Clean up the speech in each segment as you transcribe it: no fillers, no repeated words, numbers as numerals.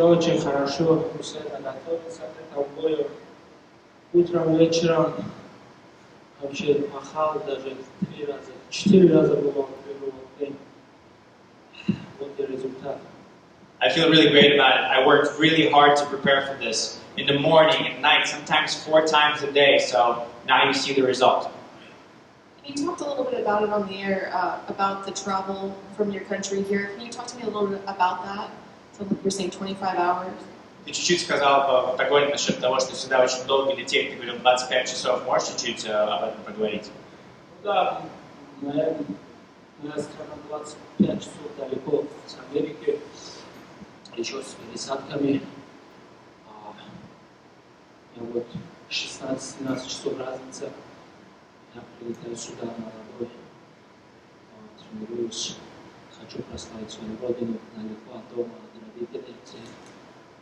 очень хорошо у себя готовиться к этому бою. Утром, вечером вообще пахал даже 3 раза, 4 раза было тренировок. Вот и результат. I feel really great about it. I worked really hard to prepare for this. In the morning, at night, sometimes 4 times a day. So now you see the result. You talked a little bit about it on the air, about the travel from your country here. Can you talk to me a little bit about that? So you're saying 25 hours. Ты чуть-чуть сказал в Патагонии насчет того, что сюда очень долго лететь. Ты говорил 25 часов. Можешь чуть-чуть об этом поговорить? Да, моя страна 25 часов далеко с Америки, еще с пересадками. Я вот 16-17 часов разница. Я прилетаю сюда молодой, тренируюсь, хочу прославить свою родину далеко от дома, от родителей.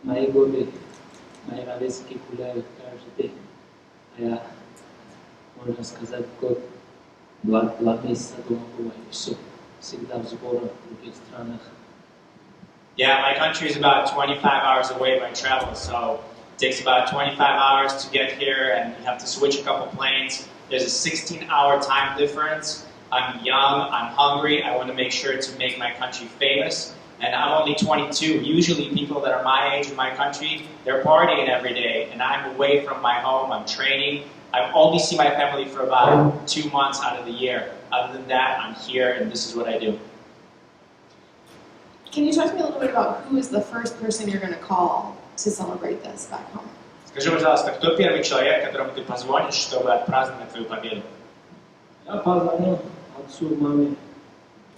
Мои годы, мои ровесники гуляют каждый день, а я, можно сказать, год, 2 месяца дома бываю, все, всегда в сборах в других странах. Yeah, my country is about 25 hours away by travel, so it takes about 25 hours to get here, and you have to switch a couple planes. There's a 16-hour time difference. I'm young, I'm hungry, I want to make sure to make my country famous. And I'm only 22. Usually people that are my age in my country, they're partying every day. And I'm away from my home, I'm training. I only see my family for about 2 months out of the year. Other than that, I'm here and this is what I do. Can you talk to me a little bit about who is the first person you're going to call to celebrate this back home? Скажи, пожалуйста, кто первый человек, которому ты позвонишь, чтобы отпраздновать твою победу? Я позвонил отцу, маме.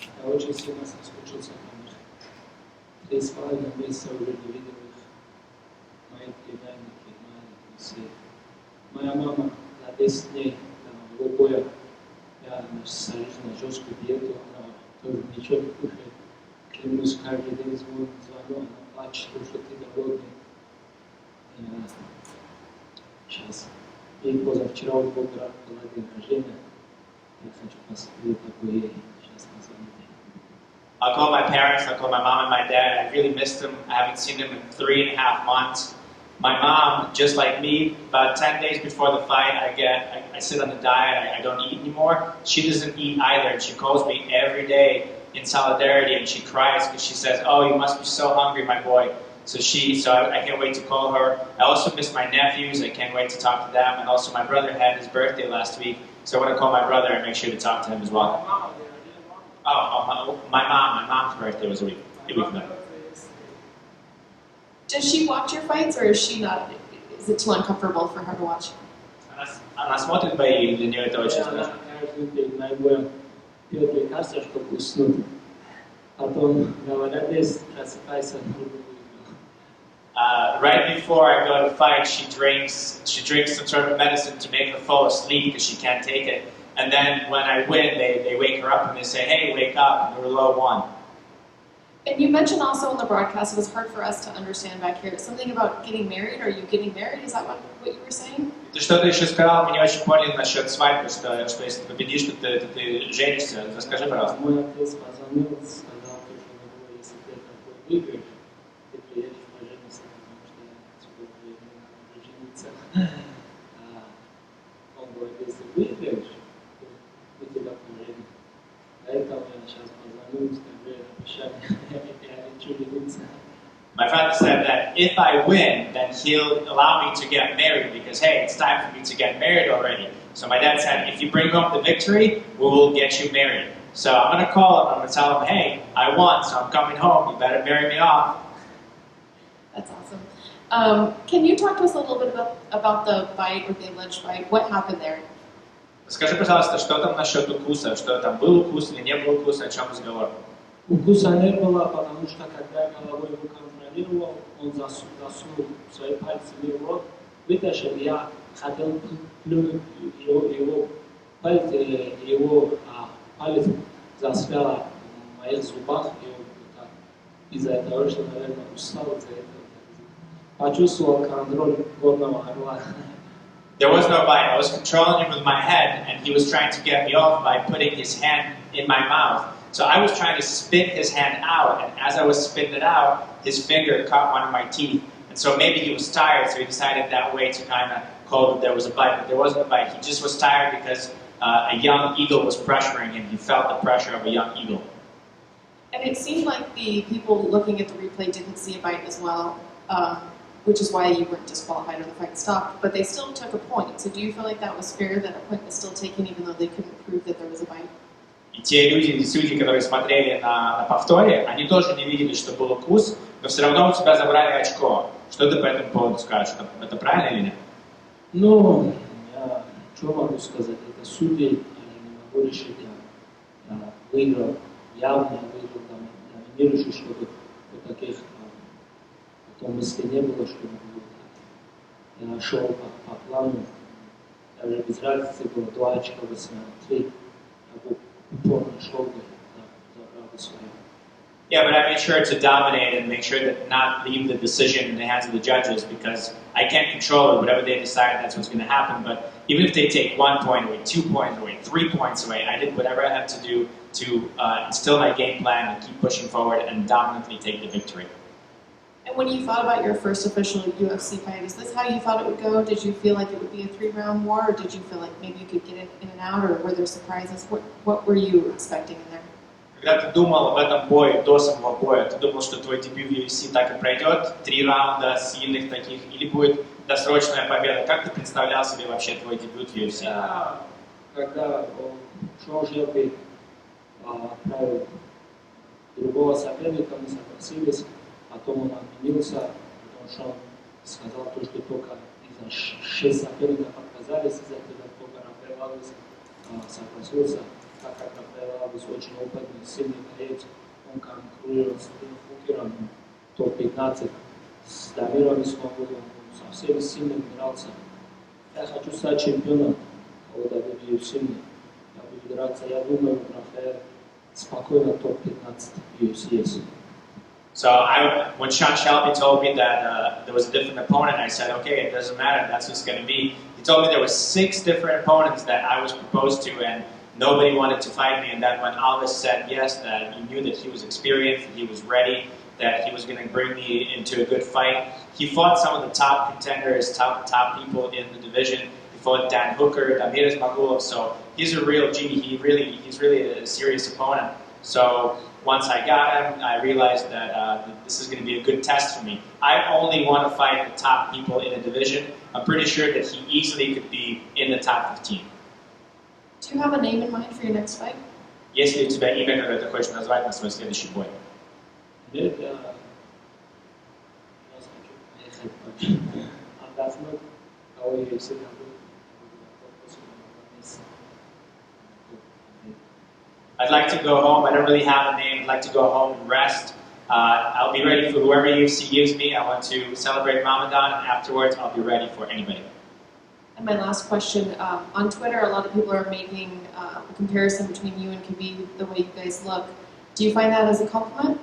Я очень сильно соскучился по них. 3,5 месяца уже не видел их. Мои племянники, мои все. Моя мама за 10 дней до моего боя, я сажусь на жесткую диету, она тоже ничего не кушает. Клянусь, каждый день звоню, она плачет, что ты голодный. Сейчас. И позавчера у Бога была день рождения. Я хочу посмотреть, какой ей сейчас позвонить. I'll call my parents, I'll call my mom and my dad. I really missed them. I haven't seen them in 3.5 months. My mom, just like me, about 10 days before the fight, I sit on a diet, I don't eat anymore. She doesn't eat either, and she calls me every day in solidarity, and she cries because she says, "Oh, you must be so hungry, my boy." So I can't wait to call her. I also miss my nephews, I can't wait to talk to them, and also my brother had his birthday last week, so I want to call my brother and make sure to talk to him as well. My mom's birthday was a week ago. Does she watch your fights, or is she not? Is it too uncomfortable for her to watch? Она смотрит бои, или для нее это очень сложно? Каждый день найбоем пьет лекарства, чтобы уснуть. Потом говорят, просыпайся. Right before I go to fight, she drinks some sort of medicine to make her fall asleep because she can't take it. And then when I win, they wake her up and they say, "Hey, wake up, Nurullo won." And you mentioned also in the broadcast, it was hard for us to understand back here, something about getting married. Are you getting married? Is that what you were saying? Ты что-то еще сказал, мы не очень поняли насчет свадьбы, что если победишь, то ты женишься. Расскажи, пожалуйста. Мой отец позвонил, сказал, что если ты такой выиграешь, ты приедешь пожениться, потому что я скоро приеду жениться. Он говорит, если выиграешь, то мы тебя поженим. Поэтому я сейчас позвоню, скажу, обещаю, я хочу жениться. My father said that if I win, then he'll allow me to get married because, hey, it's time for me to get married already. So my dad said, if you bring home the victory, we will get you married. So I'm going to call him, I'm going to tell him, hey, I won, so I'm coming home, you better marry me off. That's awesome. Can you talk to us a little bit about the fight, or the alleged fight? What happened there? Скажи, пожалуйста, что там насчет укуса? Что там, был укус или не был укус? О чем разговор? Укуса не было, потому что когда я головой его контролировал, он засунул свои пальцы в его рот, вытащил, я хотел плюнуть его палец застрял в моих зубах, и из-за этого, что, наверное, устал из-за этого. Почувствовал контроль горного орла. There was no bite. I was controlling him with my head, and he was trying to get me off by putting his hand in my mouth. So I was trying to spit his hand out, and as I was spitting it out, his finger caught one of my teeth. And so maybe he was tired, so he decided that way to kind of call that there was a bite, but there wasn't a bite. He just was tired because a young eagle was pressuring him. He felt the pressure of a young eagle. And it seemed like the people looking at the replay didn't see a bite as well, which is why you weren't disqualified or the fight stopped, but they still took a point. So do you feel like that was fair, that a point was still taken even though they couldn't prove that there was a bite? И те люди, судьи, которые смотрели на повторе, они тоже не видели, что был укус, но все равно у тебя забрали очко. Что ты по этому поводу скажешь? Это правильно или нет? Ну, я что могу сказать? Это судьи, они не могу решить, я выиграл, явно я выиграл, я не решу, чтобы вот таких потом мыслей не было, что я шел по плану, даже без разницы было 2 очка, 8-3, я был упорно шел, забрал свое. Yeah, but I made sure to dominate and make sure that not leave the decision in the hands of the judges because I can't control it. Whatever they decide, that's what's going to happen. But even if they take 1 point away, 2 points away, 3 points away, I did whatever I had to do to instill my game plan and keep pushing forward and dominantly take the victory. And when you thought about your first official UFC fight, is this how you thought it would go? Did you feel like it would be a 3-round war, or did you feel like maybe you could get it in and out, or were there surprises? What were you expecting in there? Когда ты думал об этом бою, до самого боя, ты думал, что твой дебют в UFC так и пройдет, 3 раунда сильных таких, или будет досрочная победа? Как ты представлял себе вообще твой дебют в UFC? Я, когда шел жеребий, отправил другого соперника, мы согласились, потом он отменился, потому что он сказал, что только из-за 6 соперников отказались, из-за этого только Рафаэль Алиев согласился. Так как Рафаэль Алиев очень опытный, сильный боец, он конкурирует с Фукером, топ-15, с Дамиром Исмагуловым, он со всеми сильными дрался. Я хочу стать чемпионом, когда буду сильный, я буду драться, я думаю, Рафаэль спокойно топ-15 UFC есть. So when Sean Shelby told me that there was a different opponent, I said, okay, it doesn't matter, that's who's going to be. He told me there were 6 different opponents that I was proposed to, and nobody wanted to fight me. And then when Alves said yes, that he knew that he was experienced, that he was ready, that he was going to bring me into a good fight. He fought some of the top contenders, top people in the division. He fought Dan Hooker, Damir Ismagulov. So he's a real G. He's really a serious opponent. So once I got him, I realized that this is going to be a good test for me. I only want to fight the top people in the division. I'm pretty sure that he easily could be in the top 15. Do you have a name in mind for your next fight? Есть ли у тебя имя, которое ты хочешь назвать на свой следующий бой? Нет, я хочу поехать отдохнуть, кого я всегда буду. I'd like to go home. I don't really have a name. I'd like to go home and rest. I'll be ready for whoever UFC gives me. I want to celebrate Ramadan, and afterwards I'll be ready for anybody. And my last question, on Twitter, a lot of people are making a comparison between you and Khabib, the way you guys look. Do you find that as a compliment?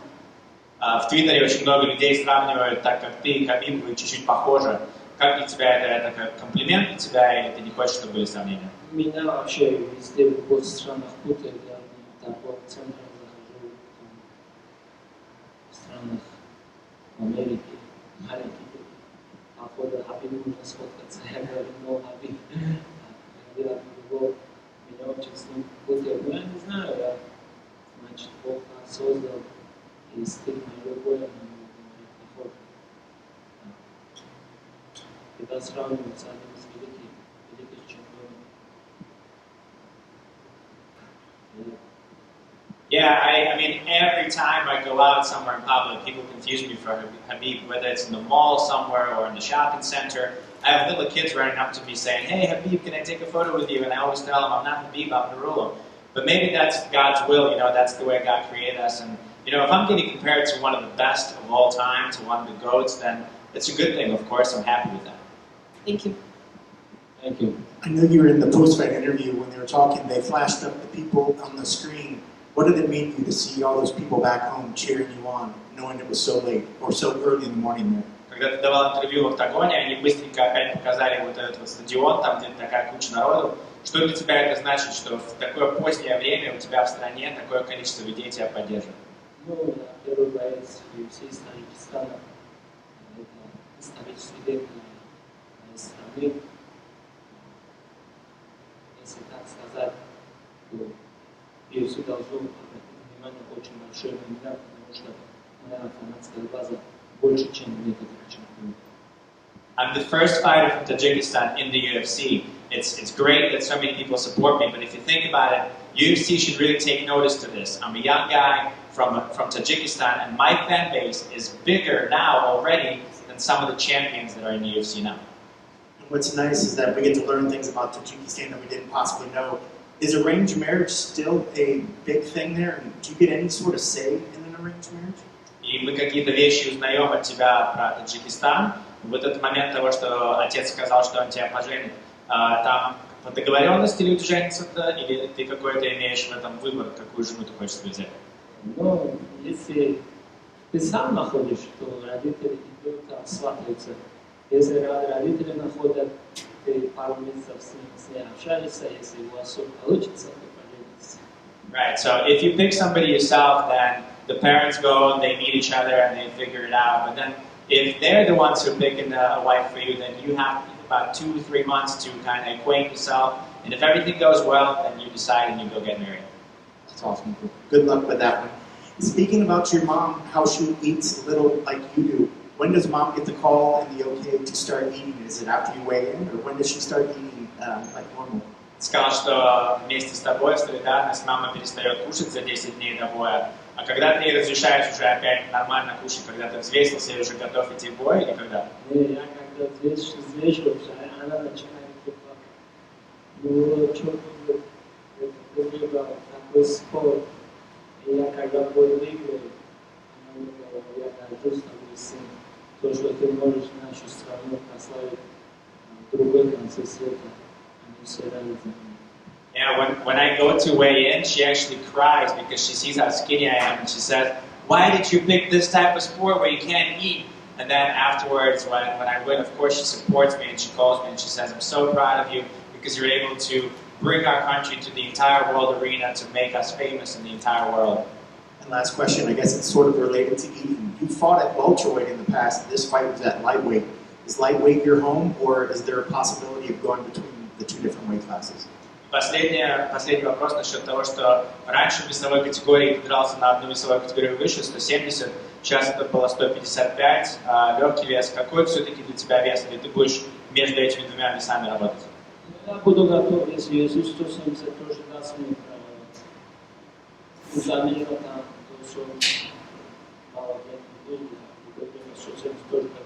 В Твиттере очень много людей сравнивают, так как ты и Хабиб, вы чуть-чуть похожи. Как для тебя это как комплимент для тебя, или ты не хочешь, чтобы были сомнения? Меня вообще везде в любых странах путают, я в торговых центрах захожу, в странах в Америке, маленькие. Походу, Хабиб нужно сфоткаться, я говорю, no, Хабиб. Я говорю, меня очень с ним путают. Ну, я не знаю, значит, Бог нас создал, и стиль моего боя похож. Когда сравнивают с одним из великих чемпионов. Yeah, I mean, every time I go out somewhere in public, people confuse me for Habib, whether it's in the mall somewhere or in the shopping center. I have little kids running up to me saying, hey, Habib, can I take a photo with you? And I always tell them, I'm not Habib, I'm Nurullo. But maybe that's God's will, that's the way God created us. And, if I'm getting compared to one of the best of all time, to one of the GOATs, then it's a good thing, of course. I'm happy with that. Thank you. Thank you. I know you were in the post-fight interview when they were talking, they flashed up the people on the screen. What did it mean to you to see all those people back home cheering you on, knowing it was so late or so early in the morning there? Когда ты давал интервью в Октагоне, они быстренько опять показали вот этот вот стадион, там где-то такая куча народу. Что для тебя это значит, что в такое позднее время у тебя в стране такое количество людей тебя поддерживает? Ну, первый боец UFC из Таджикистана. Это исторический день моей страны. Если так сказать, то UFC должно обратить внимание очень большое на меня, потому что моя фанатская база больше, чем некоторых чемпионов. I'm the first fighter from Tajikistan in the UFC. It's great that so many people support me, but if you think about it, UFC should really take notice to this. I'm a young guy from Tajikistan, and my fan base is bigger now already than some of the champions that are in the UFC now. What's nice is that we get to learn things about Tajikistan that we didn't possibly know. Is arranged marriage still a big thing there? And do you get any sort of say in an arranged marriage? И мы какие-то вещи узнаем от тебя про Таджикистан. Вот этот момент того, что отец сказал, что он тебя поженит, там по договоренности люди женятся-то, или ты какой-то имеешь в этом выбор, какую жену ты хочешь себе взять? Но если ты сам находишь, то родители идут, сватаются. Если родители находят, ты пару месяцев с ней общаешься, если у вас все получится, то поженитесь. Right, so if you pick somebody yourself, then the parents go and they meet each other and they figure it out. But then if they're the ones who are picking a wife for you, then you have about 2-3 months to kind of acquaint yourself. And if everything goes well, then you decide and you go get married. That's awesome. Good luck with that one. Speaking about your mom, how she eats a little like you do, when does mom get the call and the okay to start eating? Is it after you weigh in, or when does she start eating like normal? Сказал, что вместе с тобой в солидарность мама перестает кушать за 10 дней до боя. А когда ты ей разрешаешь уже опять нормально кушать, когда ты взвесился и уже готов идти в бой, или когда? Я когда взвешиваюсь, она начинает типа, ну, что тут, это было такой спор. И я когда бой выиграю, она мне говорит, я горжусь тобой, сын, то, что ты можешь нашу страну прославить в другой конце света. Yeah, when I go to weigh in, she actually cries because she sees how skinny I am, and she says, "Why did you pick this type of sport where you can't eat?" And then afterwards, when I win, of course, she supports me and she calls me and she says, "I'm so proud of you because you're able to bring our country to the entire world arena to make us famous in the entire world." And last question, I guess it's sort of related to eating. You fought at welterweight in the past. This fight was at lightweight. Is lightweight your home, or is there a possibility of going between the two different weight classes? Последний вопрос насчет того, что раньше в весовой категории ты дрался на одну весовую категорию выше, 170, сейчас это было 155, легкий вес. Какой все-таки для тебя вес, или ты будешь между этими двумя весами работать? Я буду готов, если 170 тоже даст мне замена там, то что мало времени будет, 170 тоже готов.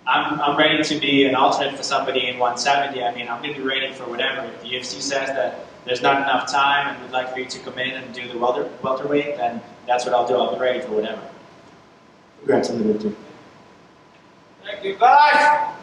I'm ready to be an alternate for somebody in 170. I mean, I'm going to be ready for whatever. If the UFC says that there's not enough time and would like for you to come in and do the welterweight, then that's what I'll do. I'll be ready for whatever. Congrats on the victory. Thank you, guys!